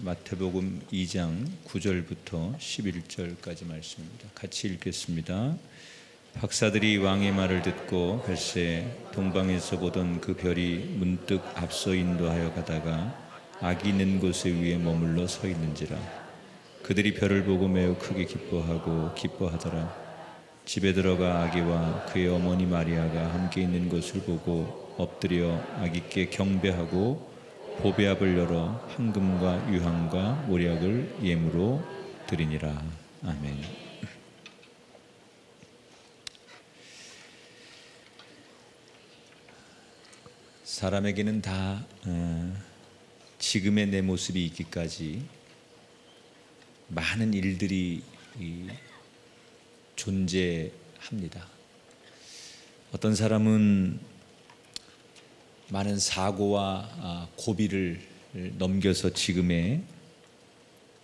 마태복음 2장 9절부터 11절까지 말씀입니다. 같이 읽겠습니다. 박사들이 왕의 말을 듣고 글쎄 동방에서 보던 그 별이 문득 앞서 인도하여 가다가 악이 있는 곳에 위에 머물러 서 있는지라. 그들이 별을 보고 매우 크게 기뻐하더라. 집에 들어가 아기와 그의 어머니 마리아가 함께 있는 것을 보고 엎드려 아기께 경배하고 보배압을 열어 황금과 유황과 모략을 예물로 드리니라. 아멘. 사람에게는 다 지금의 내 모습이 있기까지 많은 일들이 존재합니다. 어떤 사람은 많은 사고와 고비를 넘겨서 지금의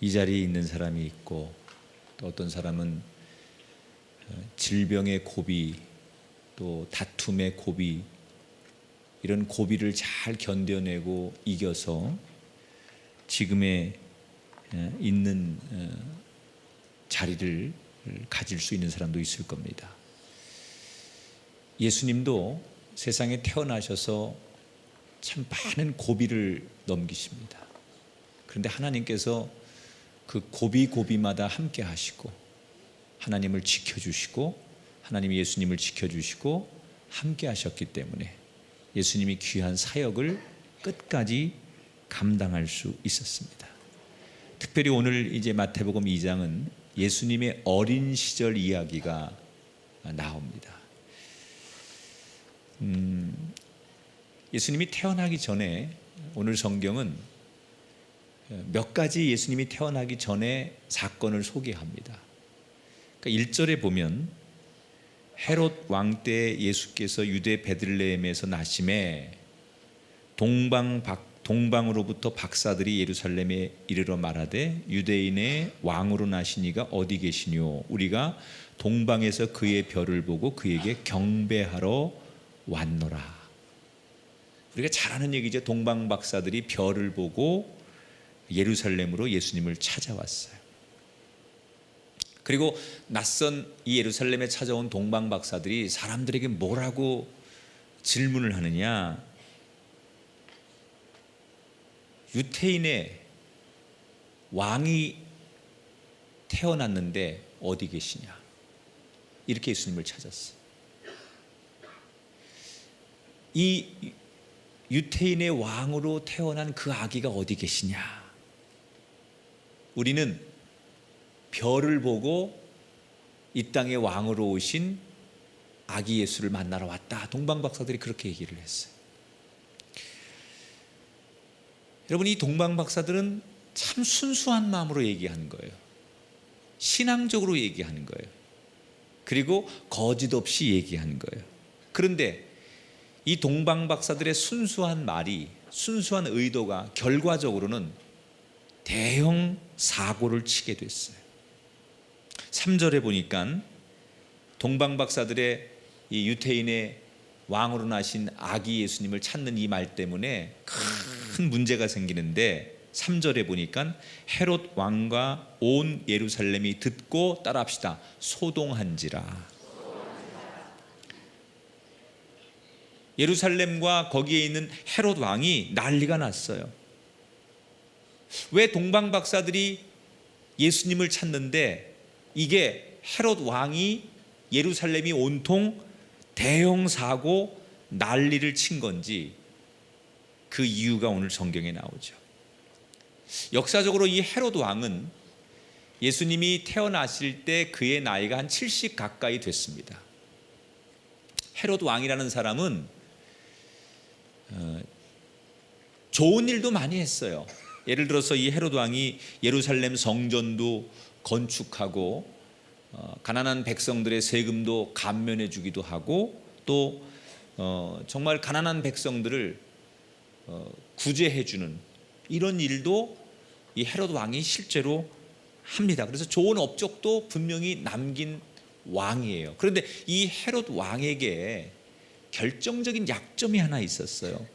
이 자리에 있는 사람이 있고, 또 어떤 사람은 질병의 고비, 또 다툼의 고비, 이런 고비를 잘 견뎌내고 이겨서 지금의 있는 자리를 가질 수 있는 사람도 있을 겁니다. 예수님도 세상에 태어나셔서 참 많은 고비를 넘기십니다. 그런데 하나님께서 그 고비마다 함께 하시고, 하나님을 지켜주시고, 하나님이 예수님을 지켜주시고 함께 하셨기 때문에 예수님이 귀한 사역을 끝까지 감당할 수 있었습니다. 특별히 오늘 이제 마태복음 2장은 예수님의 어린 시절 이야기가 나옵니다. 예수님이 태어나기 전에, 오늘 성경은 몇 가지 예수님이 태어나기 전에 사건을 소개합니다. 그러니까 1절에 보면 헤롯 왕 때 예수께서 유대 베들레헴에서 나심에 동방으로부터 박사들이 예루살렘에 이르러 말하되 유대인의 왕으로 나신 이가 어디 계시뇨? 우리가 동방에서 그의 별을 보고 그에게 경배하러 왔노라. 우리가 잘 아는 얘기죠. 동방 박사들이 별을 보고 예루살렘으로 예수님을 찾아왔어요. 그리고 낯선 이 예루살렘에 찾아온 동방 박사들이 사람들에게 뭐라고 질문을 하느냐? 유태인의 왕이 태어났는데 어디 계시냐? 이렇게 예수님을 찾았어요. 이 유태인의 왕으로 태어난 그 아기가 어디 계시냐? 우리는 별을 보고 이 땅의 왕으로 오신 아기 예수를 만나러 왔다. 동방 박사들이 그렇게 얘기를 했어요. 여러분, 이 동방 박사들은 참 순수한 마음으로 얘기하는 거예요. 신앙적으로 얘기하는 거예요. 그리고 거짓 없이 얘기하는 거예요. 그런데 이 동방 박사들의 순수한 말이, 순수한 의도가 결과적으로는 대형 사고를 치게 됐어요. 3절에 보니까 동방 박사들의 이 유태인의 왕으로 나신 아기 예수님을 찾는 이 말 때문에 큰 문제가 생기는데, 3절에 보니까 헤롯 왕과 온 예루살렘이 듣고, 따라합시다, 소동한지라. 예루살렘과 거기에 있는 헤롯 왕이 난리가 났어요. 왜 동방 박사들이 예수님을 찾는데 이게 헤롯 왕이 예루살렘이 온통 대형 사고 난리를 친 건지, 그 이유가 오늘 성경에 나오죠. 역사적으로 이 헤롯 왕은 예수님이 태어나실 때 그의 나이가 한 70 가까이 됐습니다. 헤롯 왕이라는 사람은 좋은 일도 많이 했어요. 예를 들어서 이 헤롯 왕이 예루살렘 성전도 건축하고 가난한 백성들의 세금도 감면해 주기도 하고, 또 정말 가난한 백성들을 구제해 주는 이런 일도 이 헤롯 왕이 실제로 합니다. 그래서 좋은 업적도 분명히 남긴 왕이에요. 그런데 이 헤롯 왕에게 결정적인 약점이 하나 있었어요.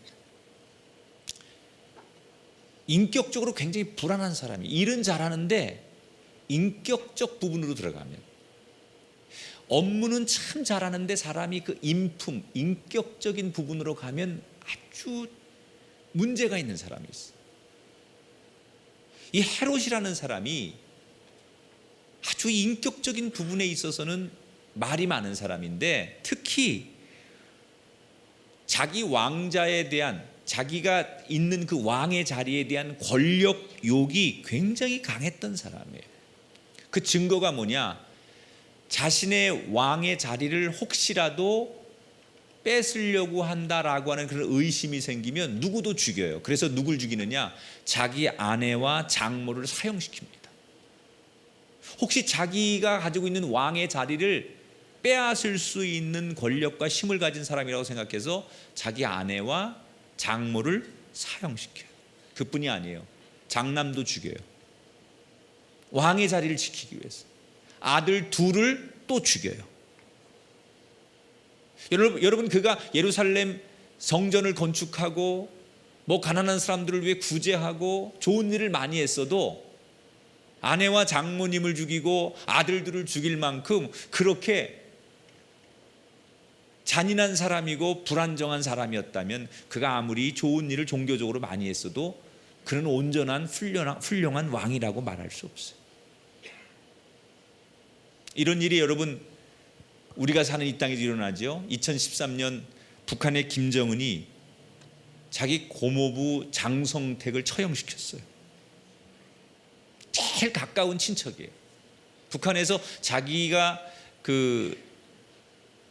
인격적으로 굉장히 불안한 사람이, 일은 잘하는데 인격적 부분으로 들어가면, 업무는 참 잘하는데 사람이 그 인품, 인격적인 부분으로 가면 아주 문제가 있는 사람이 있어요. 이 헤롯이라는 사람이 아주 인격적인 부분에 있어서는 말이 많은 사람인데, 특히 자기 왕자에 대한, 자기가 있는 그 왕의 자리에 대한 권력욕이 굉장히 강했던 사람이에요. 그 증거가 뭐냐? 자신의 왕의 자리를 혹시라도 뺏으려고 한다라고 하는 그런 의심이 생기면 누구도 죽여요. 그래서 누굴 죽이느냐? 자기 아내와 장모를 사형시킵니다. 혹시 자기가 가지고 있는 왕의 자리를 빼앗을 수 있는 권력과 힘을 가진 사람이라고 생각해서 자기 아내와 장모를 사형시켜요. 그뿐이 아니에요. 장남도 죽여요. 왕의 자리를 지키기 위해서. 아들 둘을 또 죽여요. 여러분, 그가 예루살렘 성전을 건축하고 뭐 가난한 사람들을 위해 구제하고 좋은 일을 많이 했어도 아내와 장모님을 죽이고 아들들을 죽일 만큼 그렇게 잔인한 사람이고 불안정한 사람이었다면, 그가 아무리 좋은 일을 종교적으로 많이 했어도 그는 온전한 훌륭한 왕이라고 말할 수 없어요. 이런 일이 여러분, 우리가 사는 이 땅에서 일어나죠. 2013년 북한의 김정은이 자기 고모부 장성택을 처형시켰어요. 제일 가까운 친척이에요. 북한에서 자기가 그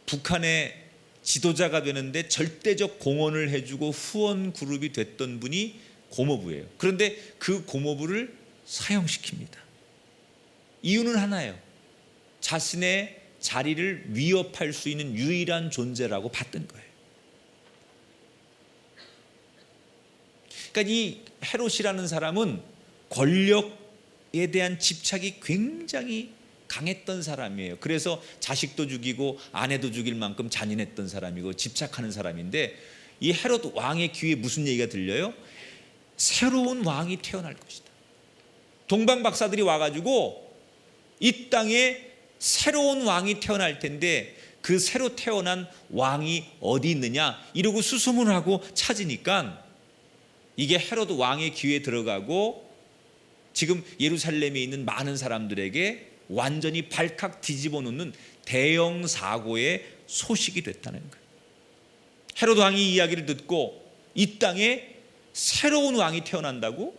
북한의 지도자가 되는데 절대적 공헌을 해주고 후원 그룹이 됐던 분이 고모부예요. 그런데 그 고모부를 사형시킵니다. 이유는 하나예요. 자신의 자리를 위협할 수 있는 유일한 존재라고 봤던 거예요. 그러니까 이 헤롯이라는 사람은 권력에 대한 집착이 굉장히 강했던 사람이에요. 그래서 자식도 죽이고 아내도 죽일 만큼 잔인했던 사람이고 집착하는 사람인데, 이 헤롯 왕의 귀에 무슨 얘기가 들려요? 새로운 왕이 태어날 것이다. 동방 박사들이 와가지고 이 땅에 새로운 왕이 태어날 텐데 그 새로 태어난 왕이 어디 있느냐 이러고 수소문을 하고 찾으니까 이게 헤롯 왕의 귀에 들어가고 지금 예루살렘에 있는 많은 사람들에게 완전히 발칵 뒤집어 놓는 대형 사고의 소식이 됐다는 거예요. 헤롯 왕이 이 이야기를 듣고 이 땅에 새로운 왕이 태어난다고?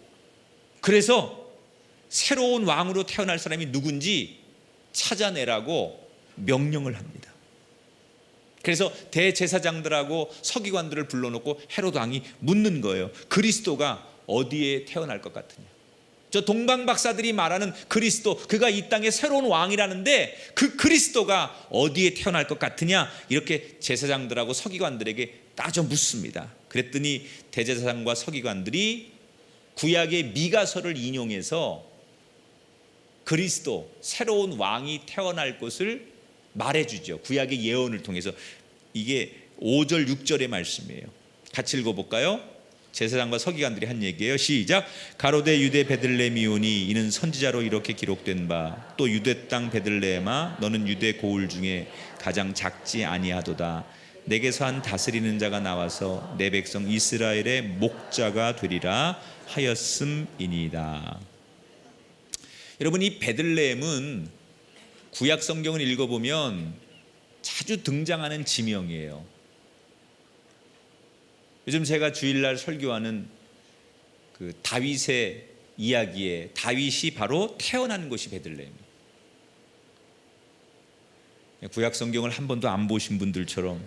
그래서 새로운 왕으로 태어날 사람이 누군지 찾아내라고 명령을 합니다. 그래서 대제사장들하고 서기관들을 불러놓고 헤롯 왕이 묻는 거예요. 그리스도가 어디에 태어날 것 같으냐? 저 동방 박사들이 말하는 그리스도, 그가 이 땅의 새로운 왕이라는데 그 그리스도가 어디에 태어날 것 같으냐? 이렇게 제사장들하고 서기관들에게 따져 묻습니다. 그랬더니 대제사장과 서기관들이 구약의 미가서를 인용해서 그리스도, 새로운 왕이 태어날 것을 말해주죠. 구약의 예언을 통해서. 이게 5절 6절의 말씀이에요. 같이 읽어볼까요? 제사장과 서기관들이 한 얘기예요. 시작. 가로되 유대 베들레헴이오니 이는 선지자로 이렇게 기록된 바, 또 유대 땅 베들레헴아 너는 유대 고을 중에 가장 작지 아니하도다. 내게서 한 다스리는 자가 나와서 내 백성 이스라엘의 목자가 되리라 하였음이니이다. 여러분, 이 베들레헴은 구약 성경을 읽어보면 자주 등장하는 지명이에요. 요즘 제가 주일날 설교하는 그 다윗의 이야기에 다윗이 바로 태어난 곳이 베들레헴. 구약 성경을 한 번도 안 보신 분들처럼.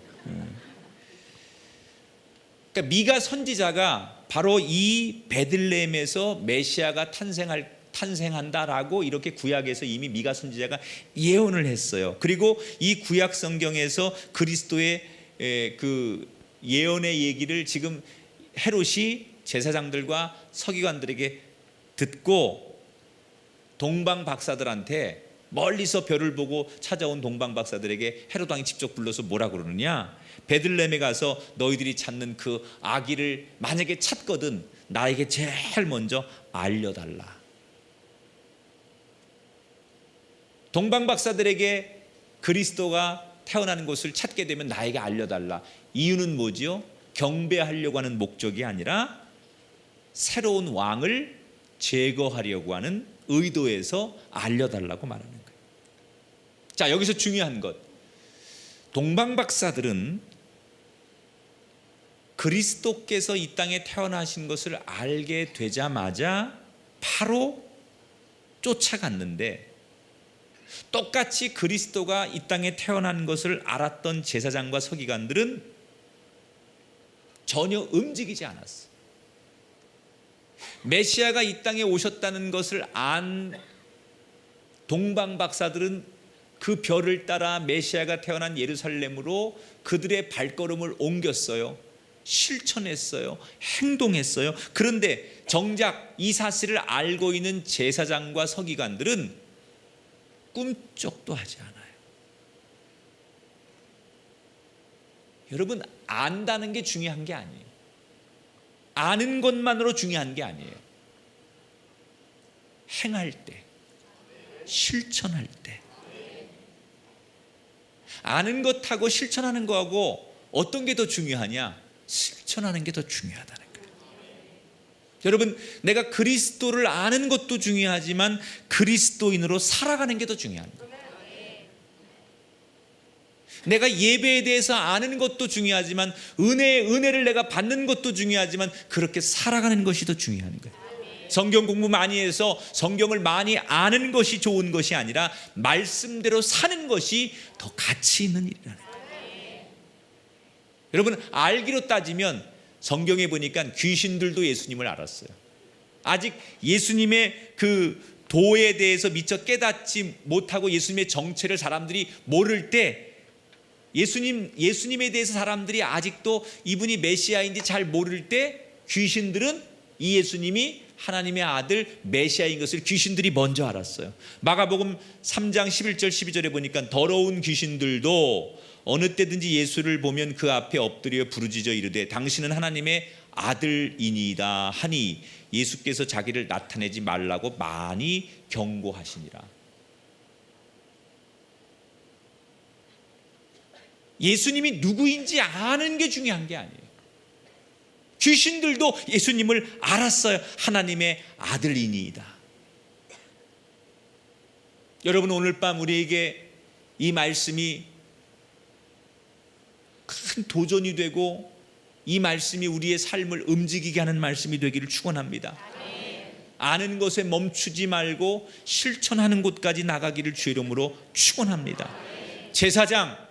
그러니까 미가 선지자가 바로 이 베들레헴에서 메시아가 탄생한다라고 이렇게 구약에서 이미 미가 선지자가 예언을 했어요. 그리고 이 구약 성경에서 그리스도의 그 예언의 얘기를 지금 헤롯이 제사장들과 서기관들에게 듣고 동방 박사들한테, 멀리서 별을 보고 찾아온 동방 박사들에게 헤롯 왕이 직접 불러서 뭐라 그러느냐? 베들레헴에 가서 너희들이 찾는 그 아기를 만약에 찾거든 나에게 제일 먼저 알려달라. 동방박사들에게 그리스도가 태어나는 곳을 찾게 되면 나에게 알려달라. 이유는 뭐지요? 경배하려고 하는 목적이 아니라 새로운 왕을 제거하려고 하는 의도에서 알려달라고 말하는 거예요. 자, 여기서 중요한 것, 동방박사들은 그리스도께서 이 땅에 태어나신 것을 알게 되자마자 바로 쫓아갔는데, 똑같이 그리스도가 이 땅에 태어난 것을 알았던 제사장과 서기관들은 전혀 움직이지 않았어. 메시아가 이 땅에 오셨다는 것을 안 동방박사들은 그 별을 따라 메시아가 태어난 예루살렘으로 그들의 발걸음을 옮겼어요. 실천했어요. 행동했어요. 그런데 정작 이 사실을 알고 있는 제사장과 서기관들은 꿈쩍도 하지 않아요. 여러분, 안다는 게 중요한 게 아니에요. 아는 것만으로 중요한 게 아니에요. 행할 때, 실천할 때, 아는 것하고 실천하는 거하고 어떤 게 더 중요하냐? 실천하는 게 더 중요하다는 거예요. 여러분, 내가 그리스도를 아는 것도 중요하지만 그리스도인으로 살아가는 게 더 중요한 거예요. 내가 예배에 대해서 아는 것도 중요하지만 은혜를 내가 받는 것도 중요하지만 그렇게 살아가는 것이 더 중요한 거예요. 성경 공부 많이 해서 성경을 많이 아는 것이 좋은 것이 아니라 말씀대로 사는 것이 더 가치 있는 일이라는 거예요. 여러분, 알기로 따지면 성경에 보니까 귀신들도 예수님을 알았어요. 아직 예수님의 그 도에 대해서 미처 깨닫지 못하고 예수님의 정체를 사람들이 모를 때, 예수님에 대해서 사람들이 아직도 이분이 메시아인지 잘 모를 때, 귀신들은 이 예수님이 하나님의 아들 메시아인 것을 귀신들이 먼저 알았어요. 마가복음 3장 11절 12절에 보니까 더러운 귀신들도 어느 때든지 예수를 보면 그 앞에 엎드려 부르짖어 이르되 당신은 하나님의 아들이니이다 하니 예수께서 자기를 나타내지 말라고 많이 경고하시니라. 예수님이 누구인지 아는 게 중요한 게 아니에요. 귀신들도 예수님을 알았어요. 하나님의 아들이니이다. 여러분, 오늘 밤 우리에게 이 말씀이 큰 도전이 되고 이 말씀이 우리의 삶을 움직이게 하는 말씀이 되기를 축원합니다. 아는 것에 멈추지 말고 실천하는 곳까지 나가기를 주의 이름으로 축원합니다. 제사장,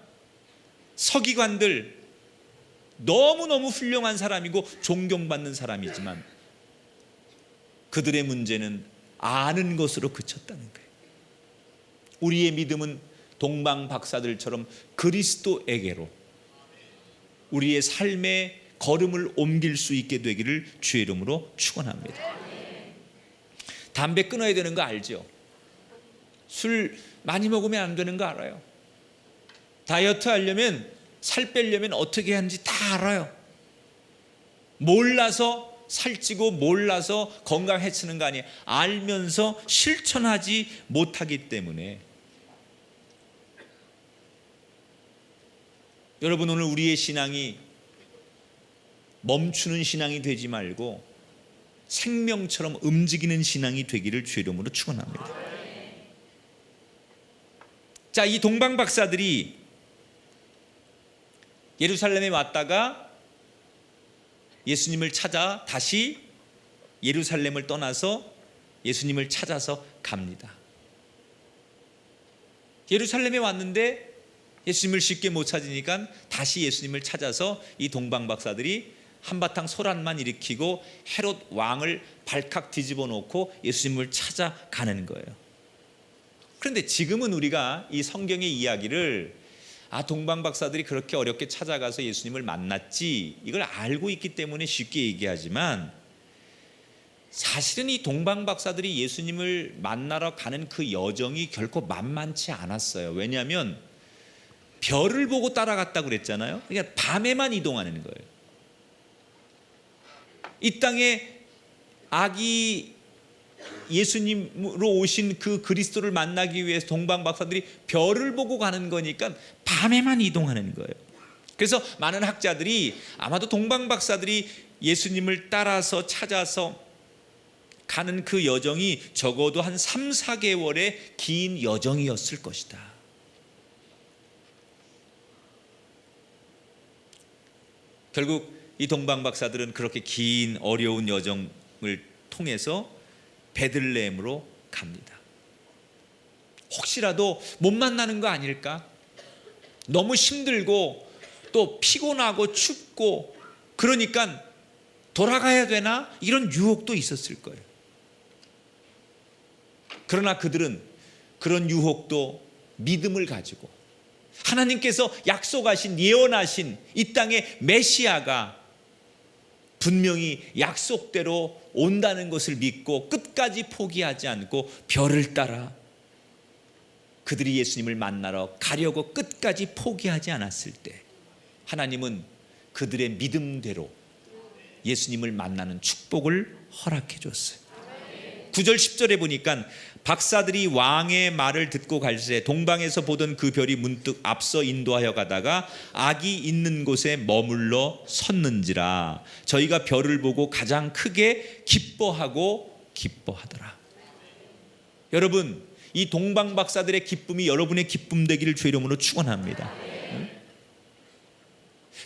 서기관들 너무너무 훌륭한 사람이고 존경받는 사람이지만 그들의 문제는 아는 것으로 그쳤다는 거예요. 우리의 믿음은 동방 박사들처럼 그리스도에게로 우리의 삶의 걸음을 옮길 수 있게 되기를 주의 이름으로 축원합니다. 담배 끊어야 되는 거 알죠? 술 많이 먹으면 안 되는 거 알아요? 다이어트 하려면, 살 빼려면 어떻게 하는지 다 알아요. 몰라서 살찌고 몰라서 건강 해치는 거 아니에요. 알면서 실천하지 못하기 때문에. 여러분, 오늘 우리의 신앙이 멈추는 신앙이 되지 말고 생명처럼 움직이는 신앙이 되기를 주의 이름으로 축원합니다. 자, 이 동방 박사들이 예루살렘에 왔다가 예수님을 찾아 다시 예루살렘을 떠나서 예수님을 찾아서 갑니다. 예루살렘에 왔는데 예수님을 쉽게 못 찾으니까 다시 예수님을 찾아서 이 동방 박사들이 한바탕 소란만 일으키고 헤롯 왕을 발칵 뒤집어 놓고 예수님을 찾아가는 거예요. 그런데 지금은 우리가 이 성경의 이야기를 동방 박사들이 그렇게 어렵게 찾아가서 예수님을 만났지 이걸 알고 있기 때문에 쉽게 얘기하지만, 사실은 이 동방 박사들이 예수님을 만나러 가는 그 여정이 결코 만만치 않았어요. 왜냐하면 별을 보고 따라갔다고 그랬잖아요. 그러니까 밤에만 이동하는 거예요. 이 땅에 아기 예수님으로 오신 그 그리스도를 만나기 위해서 동방박사들이 별을 보고 가는 거니까 밤에만 이동하는 거예요. 그래서 많은 학자들이 아마도 동방박사들이 예수님을 따라서 찾아서 가는 그 여정이 적어도 한 3, 4개월의 긴 여정이었을 것이다. 결국 이 동방박사들은 그렇게 긴 어려운 여정을 통해서 베들레헴으로 갑니다. 혹시라도 못 만나는 거 아닐까? 너무 힘들고 또 피곤하고 춥고 그러니까 돌아가야 되나? 이런 유혹도 있었을 거예요. 그러나 그들은 그런 유혹도 믿음을 가지고 하나님께서 약속하신 예언하신 이 땅의 메시아가 분명히 약속대로 온다는 것을 믿고 끝까지 포기하지 않고 별을 따라 그들이 예수님을 만나러 가려고 끝까지 포기하지 않았을 때 하나님은 그들의 믿음대로 예수님을 만나는 축복을 허락해 줬어요. 9절 10절에 보니까 박사들이 왕의 말을 듣고 갈새 동방에서 보던 그 별이 문득 앞서 인도하여 가다가 악이 있는 곳에 머물러 섰는지라 저희가 별을 보고 가장 크게 기뻐하더라. 여러분, 이 동방 박사들의 기쁨이 여러분의 기쁨 되기를 주의 이름으로 축원합니다.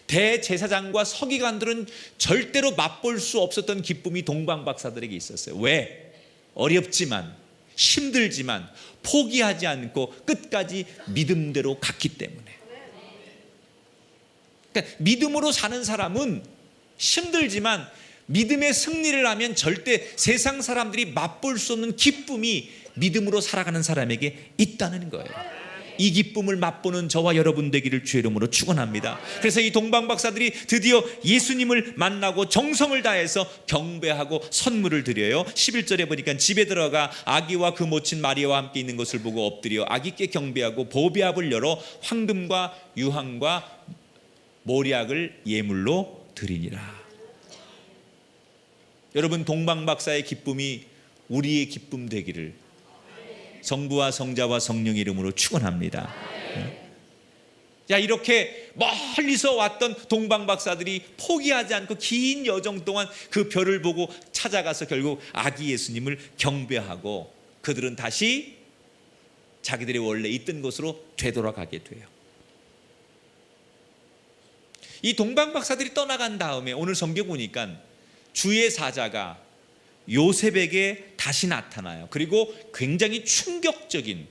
대제사장과 서기관들은 절대로 맛볼 수 없었던 기쁨이 동방 박사들에게 있었어요. 왜? 어렵지만 힘들지만 포기하지 않고 끝까지 믿음대로 갔기 때문에. 그러니까 믿음으로 사는 사람은 힘들지만 믿음의 승리를 하면 절대 세상 사람들이 맛볼 수 없는 기쁨이 믿음으로 살아가는 사람에게 있다는 거예요. 이 기쁨을 맛보는 저와 여러분 되기를 주의 이름으로 축원합니다. 그래서 이 동방 박사들이 드디어 예수님을 만나고 정성을 다해서 경배하고 선물을 드려요. 11절에 보니까 집에 들어가 아기와 그 모친 마리아와 함께 있는 것을 보고 엎드려 아기께 경배하고 보배압을 열어 황금과 유황과 모략을 예물로 드리니라. 여러분, 동방 박사의 기쁨이 우리의 기쁨 되기를 성부와 성자와 성령의 이름으로 축원합니다. 자, 이렇게 멀리서 왔던 동방 박사들이 포기하지 않고 긴 여정 동안 그 별을 보고 찾아가서 결국 아기 예수님을 경배하고 그들은 다시 자기들이 원래 있던 곳으로 되돌아가게 돼요. 이 동방 박사들이 떠나간 다음에 오늘 성경 보니까 주의 사자가 요셉에게 다시 나타나요. 그리고 굉장히 충격적인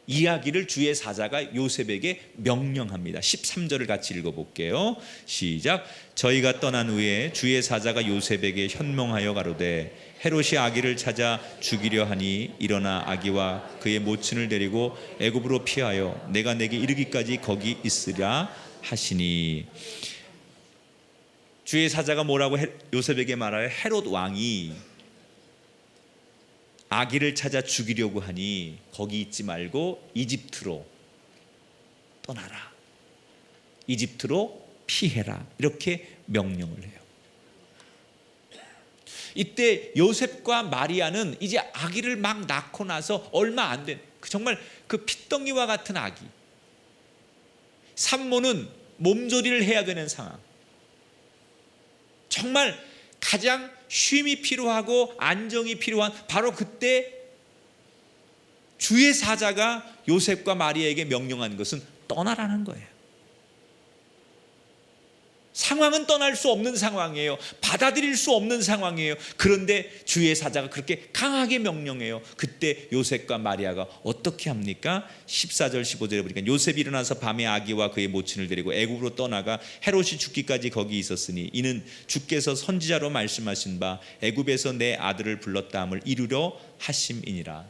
이야기를 주의 사자가 요셉에게 명령합니다. 13절을 같이 읽어볼게요. 시작. 저희가 떠난 후에 주의 사자가 요셉에게 현명하여 가로되 헤롯이 아기를 찾아 죽이려 하니 일어나 아기와 그의 모친을 데리고 애굽으로 피하여 내가 내게 이르기까지 거기 있으라 하시니. 주의 사자가 뭐라고 요셉에게 말하여 헤롯 왕이 아기를 찾아 죽이려고 하니 거기 있지 말고 이집트로 떠나라. 이집트로 피해라. 이렇게 명령을 해요. 이때 요셉과 마리아는 이제 아기를 막 낳고 나서 얼마 안 된 정말 그 핏덩이와 같은 아기. 산모는 몸조리를 해야 되는 상황. 정말 가장 쉼이 필요하고 안정이 필요한 바로 그때 주의 사자가 요셉과 마리아에게 명령한 것은 떠나라는 거예요. 상황은 떠날 수 없는 상황이에요. 받아들일 수 없는 상황이에요. 그런데 주의 사자가 그렇게 강하게 명령해요. 그때 요셉과 마리아가 어떻게 합니까? 14절 15절에 보니까 요셉이 일어나서 밤에 아기와 그의 모친을 데리고 애굽으로 떠나가 헤롯이 죽기까지 거기 있었으니 이는 주께서 선지자로 말씀하신 바 애굽에서 내 아들을 불렀다 함을 이루려 하심이니라.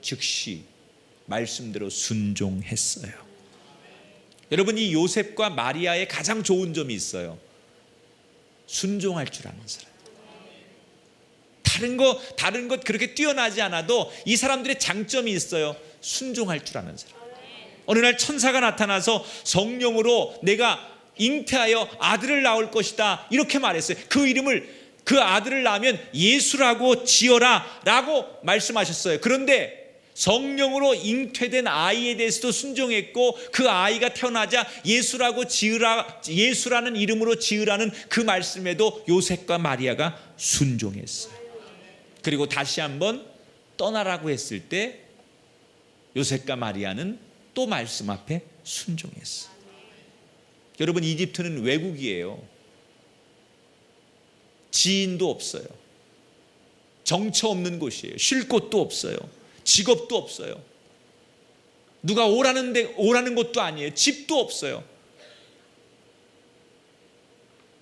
즉시 말씀대로 순종했어요. 여러분, 이 요셉과 마리아의 가장 좋은 점이 있어요. 순종할 줄 아는 사람. 다른 것 그렇게 뛰어나지 않아도 이 사람들의 장점이 있어요. 순종할 줄 아는 사람. 어느 날 천사가 나타나서 성령으로 내가 잉태하여 아들을 낳을 것이다 이렇게 말했어요. 그 이름을 그 아들을 낳으면 예수라고 지어라 라고 말씀하셨어요. 그런데 성령으로 잉태된 아이에 대해서도 순종했고, 그 아이가 태어나자 예수라고 지으라, 예수라는 이름으로 지으라는 그 말씀에도 요셉과 마리아가 순종했어요. 그리고 다시 한번 떠나라고 했을 때 요셉과 마리아는 또 말씀 앞에 순종했어요. 여러분, 이집트는 외국이에요. 지인도 없어요. 정처 없는 곳이에요. 쉴 곳도 없어요. 직업도 없어요. 누가 오라는 곳도 아니에요. 집도 없어요.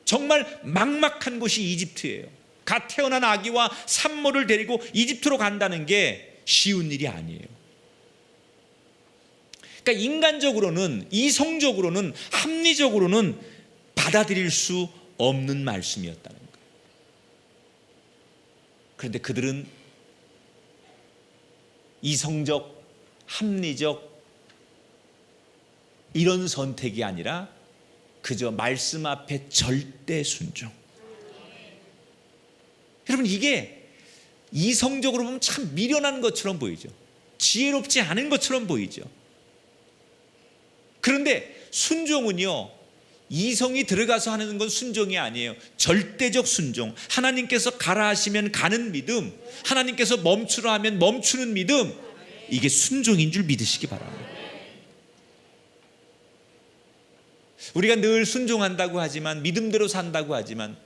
정말 막막한 곳이 이집트예요. 갓 태어난 아기와 산모를 데리고 이집트로 간다는 게 쉬운 일이 아니에요. 그러니까 인간적으로는, 이성적으로는, 합리적으로는 받아들일 수 없는 말씀이었다는 거예요. 그런데 그들은 이성적, 합리적 이런 선택이 아니라 그저 말씀 앞에 절대 순종. 여러분, 이게 이성적으로 보면 참 미련한 것처럼 보이죠. 지혜롭지 않은 것처럼 보이죠. 그런데 순종은요, 이성이 들어가서 하는 건 순종이 아니에요. 절대적 순종. 하나님께서 가라 하시면 가는 믿음, 하나님께서 멈추라 하면 멈추는 믿음, 이게 순종인 줄 믿으시기 바랍니다. 우리가 늘 순종한다고 하지만, 믿음대로 산다고 하지만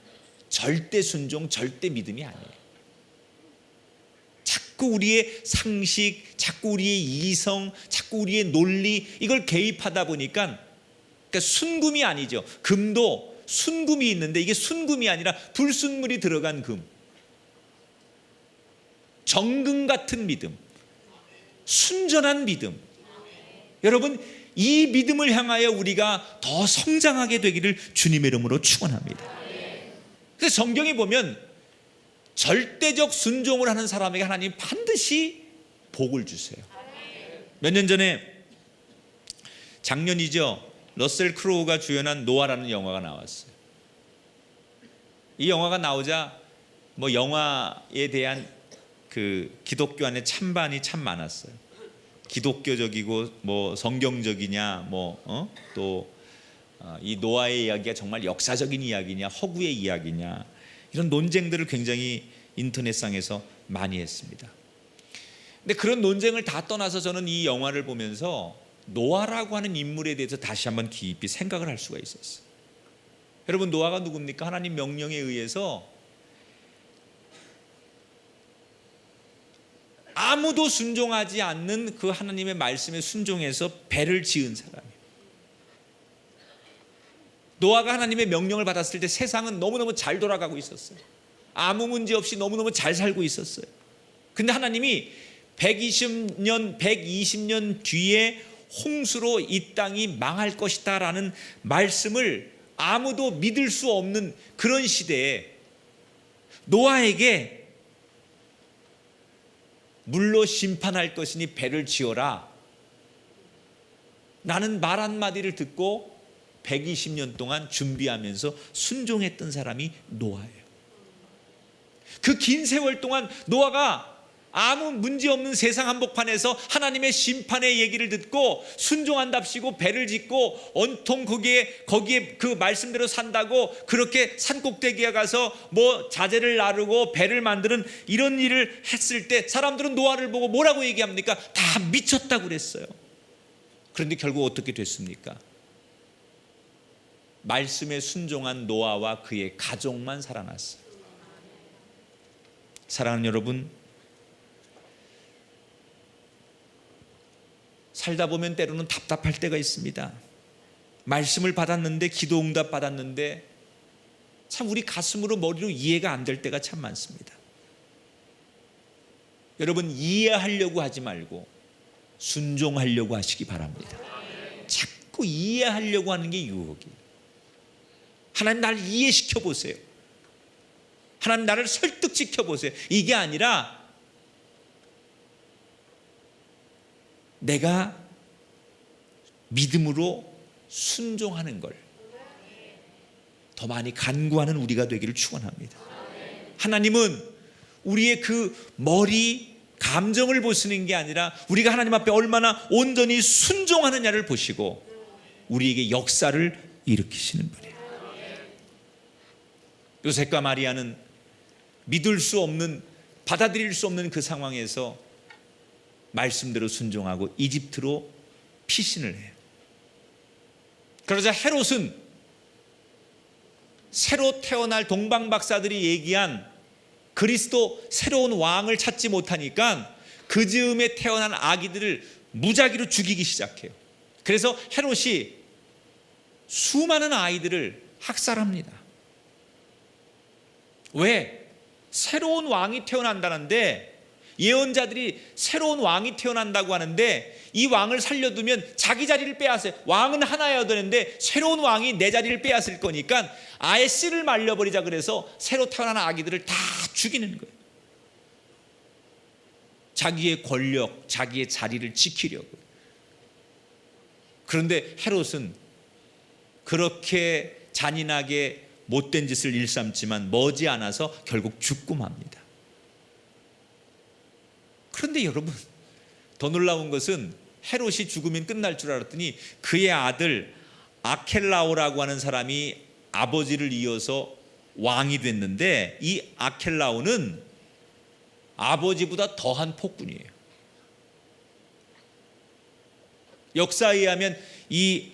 절대 순종, 절대 믿음이 아니에요. 자꾸 우리의 상식, 자꾸 우리의 이성, 자꾸 우리의 논리, 이걸 개입하다 보니까, 그러니까 순금이 아니죠. 금도 순금이 있는데 이게 순금이 아니라 불순물이 들어간 금, 정금 같은 믿음, 순전한 믿음. 여러분, 이 믿음을 향하여 우리가 더 성장하게 되기를 주님의 이름으로 축원합니다. 그래서 성경에 보면 절대적 순종을 하는 사람에게 하나님 반드시 복을 주세요. 몇 년 전에, 작년이죠, 러셀 크로우가 주연한 노아라는 영화가 나왔어요. 이 영화가 나오자 뭐 영화에 대한 그 기독교 안에 찬반이 참 많았어요. 기독교적이고 뭐 성경적이냐, 뭐 또 이 노아의 이야기가 정말 역사적인 이야기냐, 허구의 이야기냐, 이런 논쟁들을 굉장히 인터넷상에서 많이 했습니다. 근데 그런 논쟁을 다 떠나서 저는 이 영화를 보면서 노아라고 하는 인물에 대해서 다시 한번 깊이 생각을 할 수가 있었어요. 여러분, 노아가 누굽니까? 하나님 명령에 의해서 아무도 순종하지 않는 그 하나님의 말씀에 순종해서 배를 지은 사람이에요. 노아가 하나님의 명령을 받았을 때 세상은 너무너무 잘 돌아가고 있었어요. 아무 문제 없이 너무너무 잘 살고 있었어요. 근데 하나님이 120년 뒤에 홍수로 이 땅이 망할 것이다 라는 말씀을 아무도 믿을 수 없는 그런 시대에 노아에게 물로 심판할 것이니 배를 지어라, 나는 말 한마디를 듣고 120년 동안 준비하면서 순종했던 사람이 노아예요. 그 긴 세월 동안 노아가 아무 문제 없는 세상 한복판에서 하나님의 심판의 얘기를 듣고 순종한답시고 배를 짓고 온통 거기에 그 말씀대로 산다고 그렇게 산꼭대기에 가서 뭐 자재를 나르고 배를 만드는 이런 일을 했을 때 사람들은 노아를 보고 뭐라고 얘기합니까? 다 미쳤다고 그랬어요. 그런데 결국 어떻게 됐습니까? 말씀에 순종한 노아와 그의 가족만 살아났어요. 사랑하는 여러분, 살다 보면 때로는 답답할 때가 있습니다. 말씀을 받았는데, 기도 응답 받았는데 참 우리 가슴으로 머리로 이해가 안 될 때가 참 많습니다. 여러분, 이해하려고 하지 말고 순종하려고 하시기 바랍니다. 자꾸 이해하려고 하는 게 유혹이에요. 하나님 나를 이해시켜 보세요. 하나님 나를 설득시켜 보세요. 이게 아니라 내가 믿음으로 순종하는 걸 더 많이 간구하는 우리가 되기를 축원합니다. 하나님은 우리의 그 머리, 감정을 보시는 게 아니라 우리가 하나님 앞에 얼마나 온전히 순종하느냐를 보시고 우리에게 역사를 일으키시는 분이에요. 요셉과 마리아는 믿을 수 없는, 받아들일 수 없는 그 상황에서 말씀대로 순종하고 이집트로 피신을 해요. 그러자 헤롯은 새로 태어날 동방 박사들이 얘기한 그리스도 새로운 왕을 찾지 못하니까 그 즈음에 태어난 아기들을 무작위로 죽이기 시작해요. 그래서 헤롯이 수많은 아이들을 학살합니다. 왜? 새로운 왕이 태어난다는데, 예언자들이 새로운 왕이 태어난다고 하는데 이 왕을 살려두면 자기 자리를 빼앗아요. 왕은 하나여야 되는데 새로운 왕이 내 자리를 빼앗을 거니까 아예 씨를 말려버리자 그래서 새로 태어난 아기들을 다 죽이는 거예요. 자기의 권력, 자기의 자리를 지키려고. 그런데 헤롯은 그렇게 잔인하게 못된 짓을 일삼지만 머지않아서 결국 죽고 맙니다. 그런데 여러분, 더 놀라운 것은 헤롯이 죽으면 끝날 줄 알았더니 그의 아들 아켈라오라고 하는 사람이 아버지를 이어서 왕이 됐는데, 이 아켈라오는 아버지보다 더한 폭군이에요. 역사에 의하면 이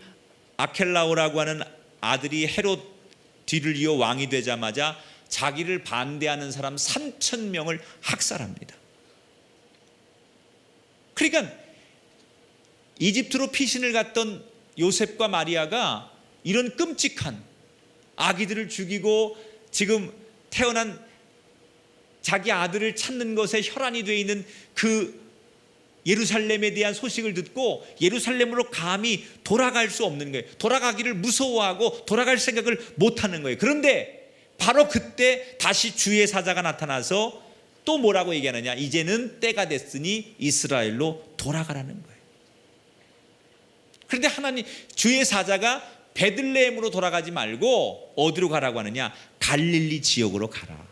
아켈라오라고 하는 아들이 헤롯 뒤를 이어 왕이 되자마자 자기를 반대하는 사람 3,000명을 학살합니다. 그러니까 이집트로 피신을 갔던 요셉과 마리아가 이런 끔찍한 아기들을 죽이고 지금 태어난 자기 아들을 찾는 것에 혈안이 되어 있는 그 예루살렘에 대한 소식을 듣고 예루살렘으로 감히 돌아갈 수 없는 거예요. 돌아가기를 무서워하고 돌아갈 생각을 못하는 거예요. 그런데 바로 그때 다시 주의 사자가 나타나서 또 뭐라고 얘기하느냐, 이제는 때가 됐으니 이스라엘로 돌아가라는 거예요. 그런데 하나님, 주의 사자가 베들레헴으로 돌아가지 말고 어디로 가라고 하느냐, 갈릴리 지역으로 가라.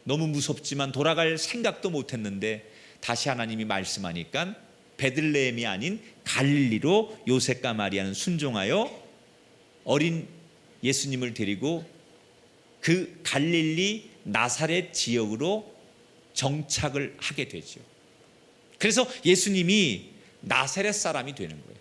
너무 무섭지만 돌아갈 생각도 못했는데 다시 하나님이 말씀하니까 베들레헴이 아닌 갈릴리로 요셉과 마리아는 순종하여 어린 예수님을 데리고 그 갈릴리 나사렛 지역으로 정착을 하게 되죠. 그래서 예수님이 나사렛 사람이 되는 거예요.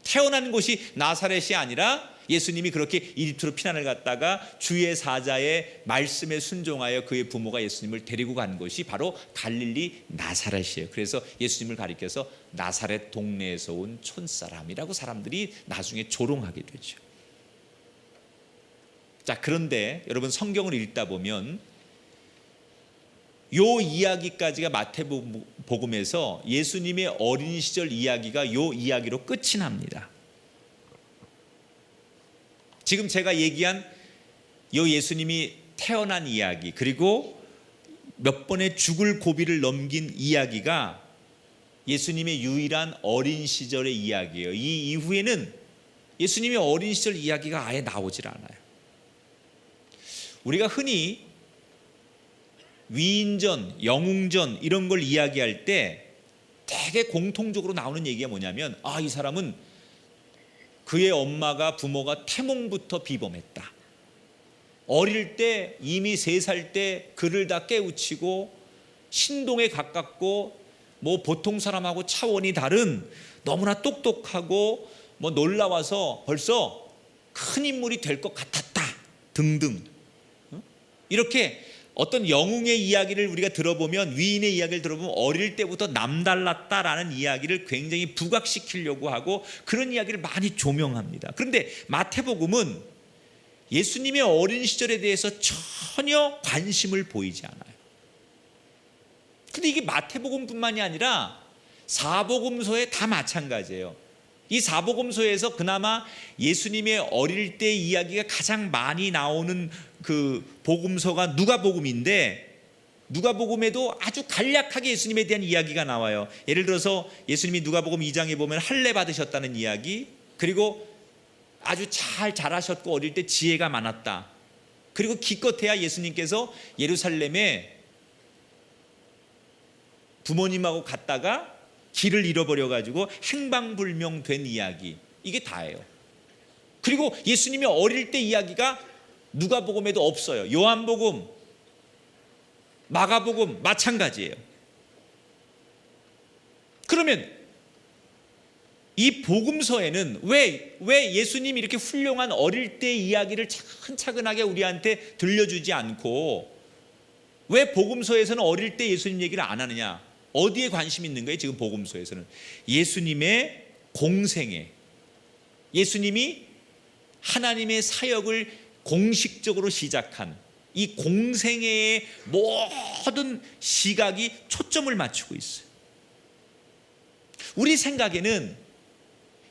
태어난 곳이 나사렛이 아니라 예수님이 그렇게 이집트로 피난을 갔다가 주의 사자의 말씀에 순종하여 그의 부모가 예수님을 데리고 간 곳이 바로 갈릴리 나사렛이에요. 그래서 예수님을 가리켜서 나사렛 동네에서 온 촌사람이라고 사람들이 나중에 조롱하게 되죠. 자, 그런데 여러분, 성경을 읽다 보면 요 이야기까지가 마태복음에서 예수님의 어린 시절 이야기가 요 이야기로 끝이 납니다. 지금 제가 얘기한 요 예수님이 태어난 이야기, 그리고 몇 번의 죽을 고비를 넘긴 이야기가 예수님의 유일한 어린 시절의 이야기예요. 이 이후에는 예수님의 어린 시절 이야기가 아예 나오질 않아요. 우리가 흔히 위인전, 영웅전 이런 걸 이야기할 때 되게 공통적으로 나오는 얘기가 뭐냐면, 이 사람은 그의 엄마가, 부모가 태몽부터 비범했다. 어릴 때, 이미 3살 때 그를 다 깨우치고 신동에 가깝고 뭐 보통 사람하고 차원이 다른 너무나 똑똑하고 뭐 놀라워서 벌써 큰 인물이 될 것 같았다 등등. 이렇게 어떤 영웅의 이야기를 우리가 들어보면, 위인의 이야기를 들어보면 어릴 때부터 남달랐다라는 이야기를 굉장히 부각시키려고 하고 그런 이야기를 많이 조명합니다. 그런데 마태복음은 예수님의 어린 시절에 대해서 전혀 관심을 보이지 않아요. 근데 이게 마태복음뿐만이 아니라 사복음서에 다 마찬가지예요. 이 사복음서에서 그나마 예수님의 어릴 때 이야기가 가장 많이 나오는 그 복음서가 누가복음인데, 누가복음에도 아주 간략하게 예수님에 대한 이야기가 나와요. 예를 들어서 예수님이 누가복음 2장에 보면 할례 받으셨다는 이야기, 그리고 아주 잘 자라셨고 어릴 때 지혜가 많았다. 그리고 기껏해야 예수님께서 예루살렘에 부모님하고 갔다가 길을 잃어버려가지고 행방불명된 이야기, 이게 다예요. 그리고 예수님이 어릴 때 이야기가 누가복음에도 없어요. 요한복음, 마가복음 마찬가지예요. 그러면 이 복음서에는 왜 예수님이 이렇게 훌륭한 어릴 때 이야기를 차근차근하게 우리한테 들려주지 않고 왜 복음서에서는 어릴 때 예수님 얘기를 안 하느냐? 어디에 관심 있는 거예요? 지금 복음서에서는 예수님의 공생애, 예수님이 하나님의 사역을 공식적으로 시작한 이 공생애의 모든 시각이 초점을 맞추고 있어요. 우리 생각에는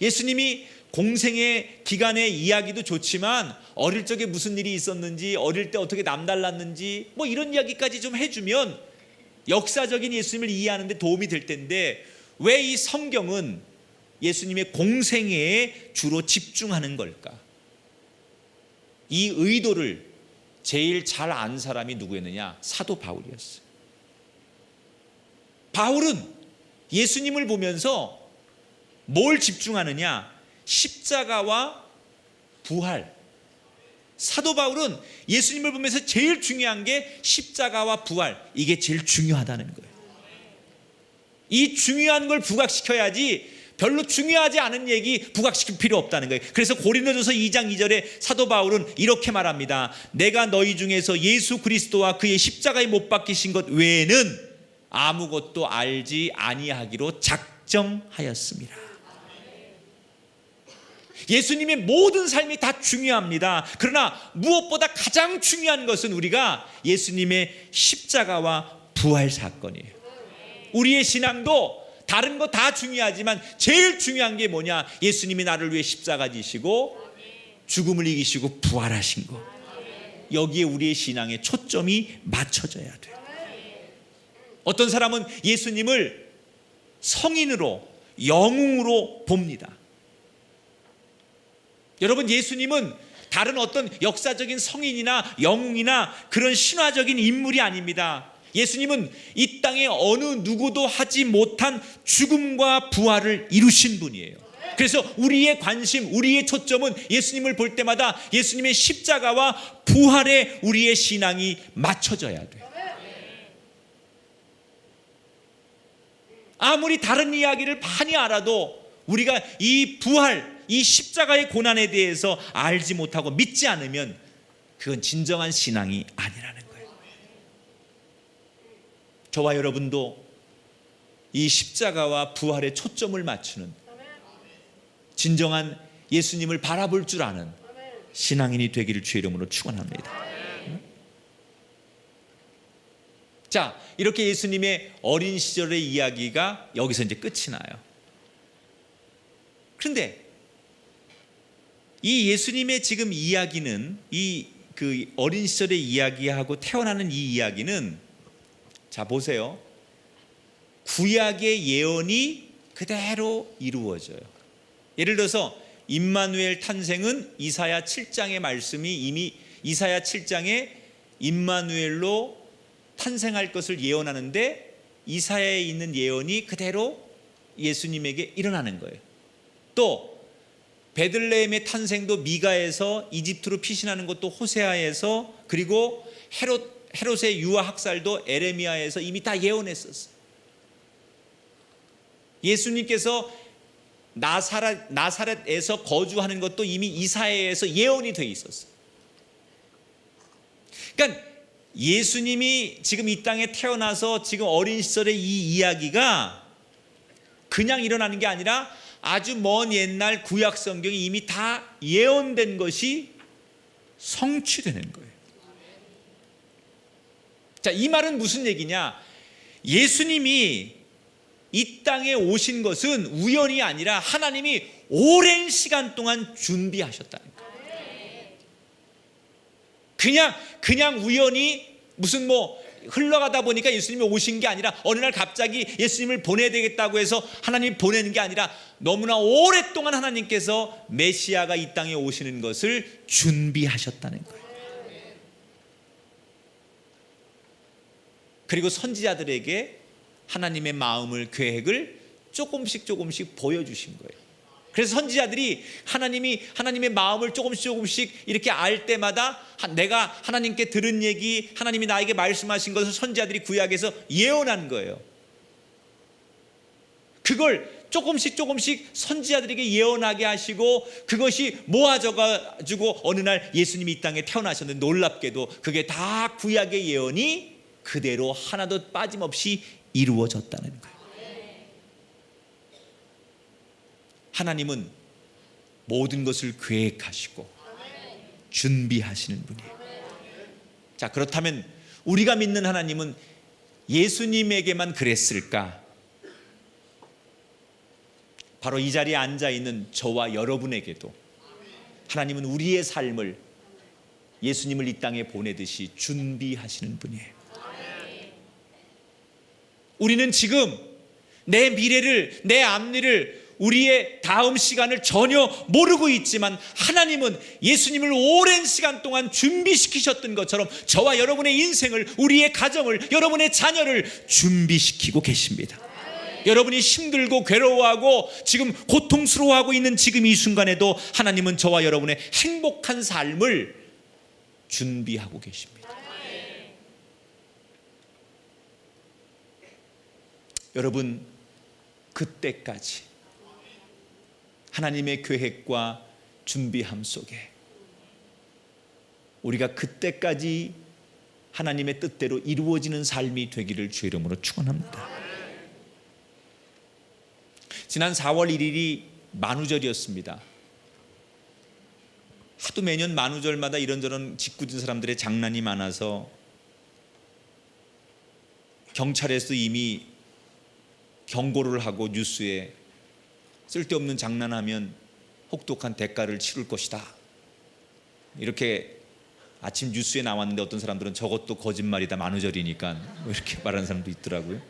예수님이 공생의 기간의 이야기도 좋지만 어릴 적에 무슨 일이 있었는지, 어릴 때 어떻게 남달랐는지 뭐 이런 이야기까지 좀 해주면 역사적인 예수님을 이해하는 데 도움이 될 텐데, 왜 이 성경은 예수님의 공생애에 주로 집중하는 걸까? 이 의도를 제일 잘 안 사람이 누구였느냐? 사도 바울이었어요. 바울은 예수님을 보면서 뭘 집중하느냐? 십자가와 부활. 사도 바울은 예수님을 보면서 제일 중요한 게 십자가와 부활, 이게 제일 중요하다는 거예요. 이 중요한 걸 부각시켜야지 별로 중요하지 않은 얘기 부각시킬 필요 없다는 거예요. 그래서 고린도전서 2장 2절에 사도 바울은 이렇게 말합니다. 내가 너희 중에서 예수 그리스도와 그의 십자가에 못 박히신 것 외에는 아무것도 알지 아니하기로 작정하였습니다. 예수님의 모든 삶이 다 중요합니다. 그러나 무엇보다 가장 중요한 것은 우리가 예수님의 십자가와 부활 사건이에요. 우리의 신앙도 다른 거 다 중요하지만 제일 중요한 게 뭐냐? 예수님이 나를 위해 십자가 지시고 죽음을 이기시고 부활하신 거. 여기에 우리의 신앙의 초점이 맞춰져야 돼요. 어떤 사람은 예수님을 성인으로, 영웅으로 봅니다. 여러분, 예수님은 다른 어떤 역사적인 성인이나 영웅이나 그런 신화적인 인물이 아닙니다. 예수님은 이 땅에 어느 누구도 하지 못한 죽음과 부활을 이루신 분이에요. 그래서 우리의 관심, 우리의 초점은 예수님을 볼 때마다 예수님의 십자가와 부활에 우리의 신앙이 맞춰져야 돼요. 아무리 다른 이야기를 많이 알아도 우리가 이 부활, 이 십자가의 고난에 대해서 알지 못하고 믿지 않으면 그건 진정한 신앙이 아니라는 거예요. 저와 여러분도 이 십자가와 부활에 초점을 맞추는 진정한 예수님을 바라볼 줄 아는 신앙인이 되기를 주의 이름으로 축원합니다. 자, 이렇게 예수님의 어린 시절의 이야기가 여기서 이제 끝이 나요. 그런데 이 예수님의 지금 이야기는, 이 그 어린 시절의 이야기하고 태어나는 이 이야기는, 자 보세요, 구약의 예언이 그대로 이루어져요. 예를 들어서 임마누엘 탄생은 이사야 7장의 말씀이 이미 이사야 7장에 임마누엘로 탄생할 것을 예언하는데 이사야에 있는 예언이 그대로 예수님에게 일어나는 거예요. 또 베들레헴의 탄생도 미가에서, 이집트로 피신하는 것도 호세아에서, 그리고 헤롯의 유아 학살도 에레미야에서 이미 다 예언했었어요. 예수님께서 나사렛에서 거주하는 것도 이미 이사야에서 예언이 돼 있었어요. 그러니까 예수님이 지금 이 땅에 태어나서 지금 어린 시절의 이 이야기가 그냥 일어나는 게 아니라 아주 먼 옛날 구약 성경이 이미 다 예언된 것이 성취되는 거예요. 자, 이 말은 무슨 얘기냐? 예수님이 이 땅에 오신 것은 우연이 아니라 하나님이 오랜 시간 동안 준비하셨다는 거예요. 그냥 우연히 무슨 뭐 흘러가다 보니까 예수님이 오신 게 아니라 어느 날 갑자기 예수님을 보내야 되겠다고 해서 하나님이 보내는 게 아니라 너무나 오랫동안 하나님께서 메시아가 이 땅에 오시는 것을 준비하셨다는 거예요. 그리고 선지자들에게 하나님의 마음을, 계획을 조금씩 보여주신 거예요. 그래서 선지자들이 하나님의 마음을 조금씩 이렇게 알 때마다 내가 하나님께 들은 얘기, 하나님이 나에게 말씀하신 것을 선지자들이 구약에서 예언한 거예요. 그걸 조금씩 선지자들에게 예언하게 하시고 그것이 모아져 가지고 어느 날 예수님이 이 땅에 태어나셨는데, 놀랍게도 그게 다 구약의 예언이 그대로 하나도 빠짐없이 이루어졌다는 거예요. 하나님은 모든 것을 계획하시고 준비하시는 분이에요. 자, 그렇다면 우리가 믿는 하나님은 예수님에게만 그랬을까? 바로 이 자리에 앉아 있는 저와 여러분에게도 하나님은 우리의 삶을 예수님을 이 땅에 보내듯이 준비하시는 분이에요. 우리는 지금 내 미래를, 내 앞일을, 우리의 다음 시간을 전혀 모르고 있지만 하나님은 예수님을 오랜 시간 동안 준비시키셨던 것처럼 저와 여러분의 인생을, 우리의 가정을, 여러분의 자녀를 준비시키고 계십니다. 여러분이 힘들고 괴로워하고 지금 고통스러워하고 있는 지금 이 순간에도 하나님은 저와 여러분의 행복한 삶을 준비하고 계십니다. 여러분, 그때까지 하나님의 계획과 준비함 속에 우리가 그때까지 하나님의 뜻대로 이루어지는 삶이 되기를 주의 이름으로 축원합니다. 지난 4월 1일이 만우절이었습니다. 하도 매년 만우절마다 이런저런 짓궂은 사람들의 장난이 많아서 경찰에서 이미 경고를 하고 뉴스에 쓸데없는 장난하면 혹독한 대가를 치를 것이다, 이렇게 아침 뉴스에 나왔는데 어떤 사람들은 저것도 거짓말이다, 만우절이니까 이렇게 말하는 사람도 있더라고요.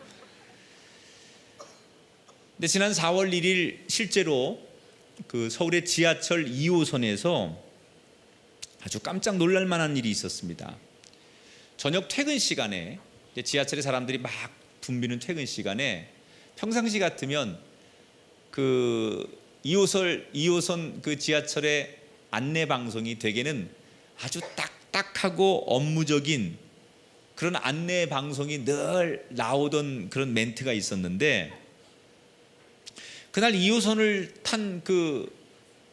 근데 지난 4월 1일 실제로 그 서울의 지하철 2호선에서 아주 깜짝 놀랄 만한 일이 있었습니다. 저녁 퇴근 시간에, 지하철에 사람들이 막 붐비는 퇴근 시간에 평상시 같으면 그 2호선 그 지하철의 안내 방송이 대개는 아주 딱딱하고 업무적인 그런 안내 방송이 늘 나오던 그런 멘트가 있었는데, 그날 2호선을 탄 그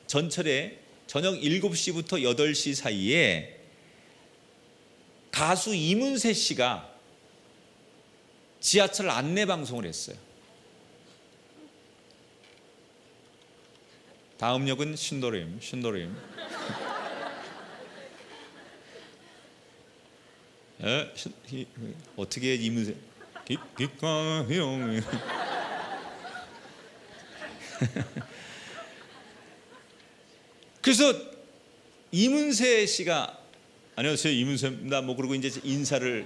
전철에 저녁 7시부터 8시 사이에 가수 이문세 씨가 지하철 안내 방송을 했어요. 다음 역은 신도림. 어떻게 이문세? 기광형. 그래서 이문세 씨가 안녕하세요, 이문세입니다. 뭐 그러고 이제 인사를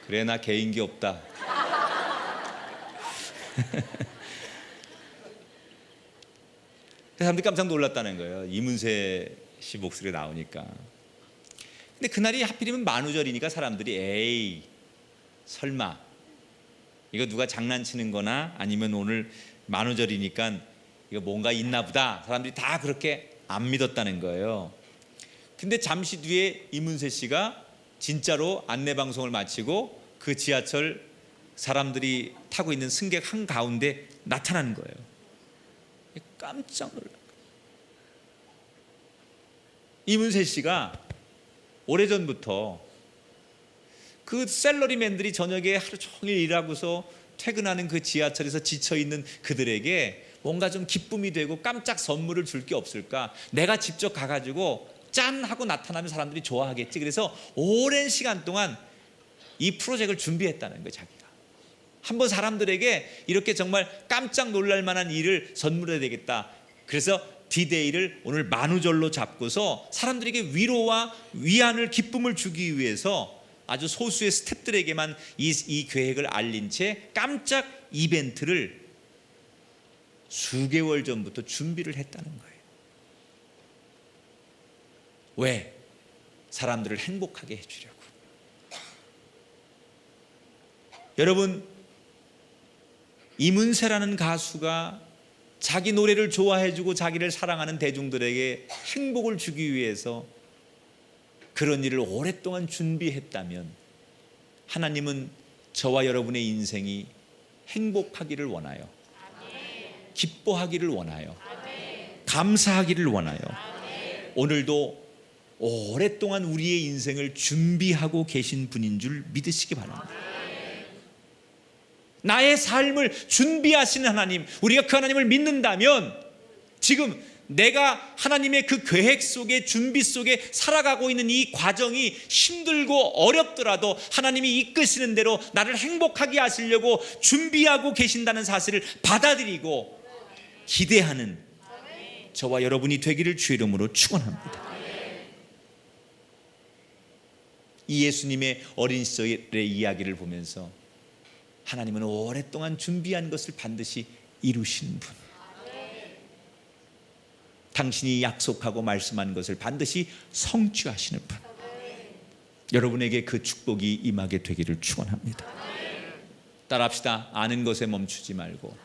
그래, 나 개인기 없다. 사람들이 깜짝 놀랐다는 거예요. 이문세 씨 목소리가 나오니까. 근데 그날이 하필이면 만우절이니까 사람들이 에이 설마 이거 누가 장난치는 거나 아니면 오늘 만우절이니까 이거 뭔가 있나 보다, 사람들이 다 그렇게 안 믿었다는 거예요. 근데 잠시 뒤에 이문세 씨가 진짜로 안내 방송을 마치고 그 지하철 사람들이 타고 있는 승객 한가운데 나타나는 거예요. 깜짝 놀랐어요. 이문세 씨가 오래전부터 그 샐러리맨들이 저녁에 하루 종일 일하고서 퇴근하는 그 지하철에서 지쳐있는 그들에게 뭔가 좀 기쁨이 되고 깜짝 선물을 줄 게 없을까, 내가 직접 가가지고 짠 하고 나타나면 사람들이 좋아하겠지. 그래서 오랜 시간 동안 이 프로젝트를 준비했다는 거예요. 자기가 한번 사람들에게 이렇게 정말 깜짝 놀랄 만한 일을 선물해야 되겠다. 그래서 디데이를 오늘 만우절로 잡고서 사람들에게 위로와 위안을, 기쁨을 주기 위해서 아주 소수의 스태프들에게만 이 계획을 알린 채 깜짝 이벤트를 수개월 전부터 준비를 했다는 거예요. 왜? 사람들을 행복하게 해주려고. 여러분, 이문세라는 가수가 자기 노래를 좋아해주고 자기를 사랑하는 대중들에게 행복을 주기 위해서 그런 일을 오랫동안 준비했다면 하나님은 저와 여러분의 인생이 행복하기를 원하요. 기뻐하기를 원하요. 감사하기를 원하요. 오늘도 오랫동안 우리의 인생을 준비하고 계신 분인 줄 믿으시기 바랍니다. 나의 삶을 준비하시는 하나님, 우리가 그 하나님을 믿는다면 지금 내가 하나님의 그 계획 속에, 준비 속에 살아가고 있는 이 과정이 힘들고 어렵더라도 하나님이 이끄시는 대로 나를 행복하게 하시려고 준비하고 계신다는 사실을 받아들이고 기대하는 저와 여러분이 되기를 주의 이름으로 축원합니다. 이 예수님의 어린 시절의 이야기를 보면서 하나님은 오랫동안 준비한 것을 반드시 이루시는 분, 당신이 약속하고 말씀한 것을 반드시 성취하시는 분, 여러분에게 그 축복이 임하게 되기를 축원합니다. 따라합시다. 아는 것에 멈추지 말고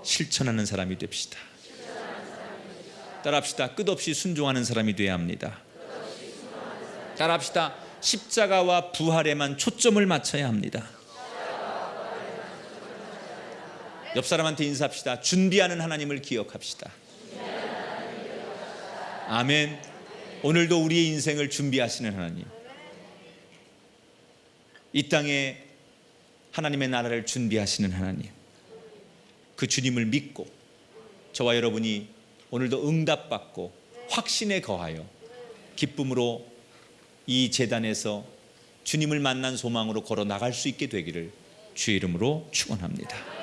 실천하는 사람이 됩시다. 따라합시다. 끝없이 순종하는 사람이 되어야 합니다. 따라합시다. 십자가와 부활에만 초점을 맞춰야 합니다. 옆 사람한테 인사합시다. 준비하는 하나님을 기억합시다. 아멘. 오늘도 우리의 인생을 준비하시는 하나님, 이 땅에 하나님의 나라를 준비하시는 하나님, 그 주님을 믿고 저와 여러분이 오늘도 응답받고 확신에 거하여 기쁨으로 이 제단에서 주님을 만난 소망으로 걸어 나갈 수 있게 되기를 주의 이름으로 축원합니다.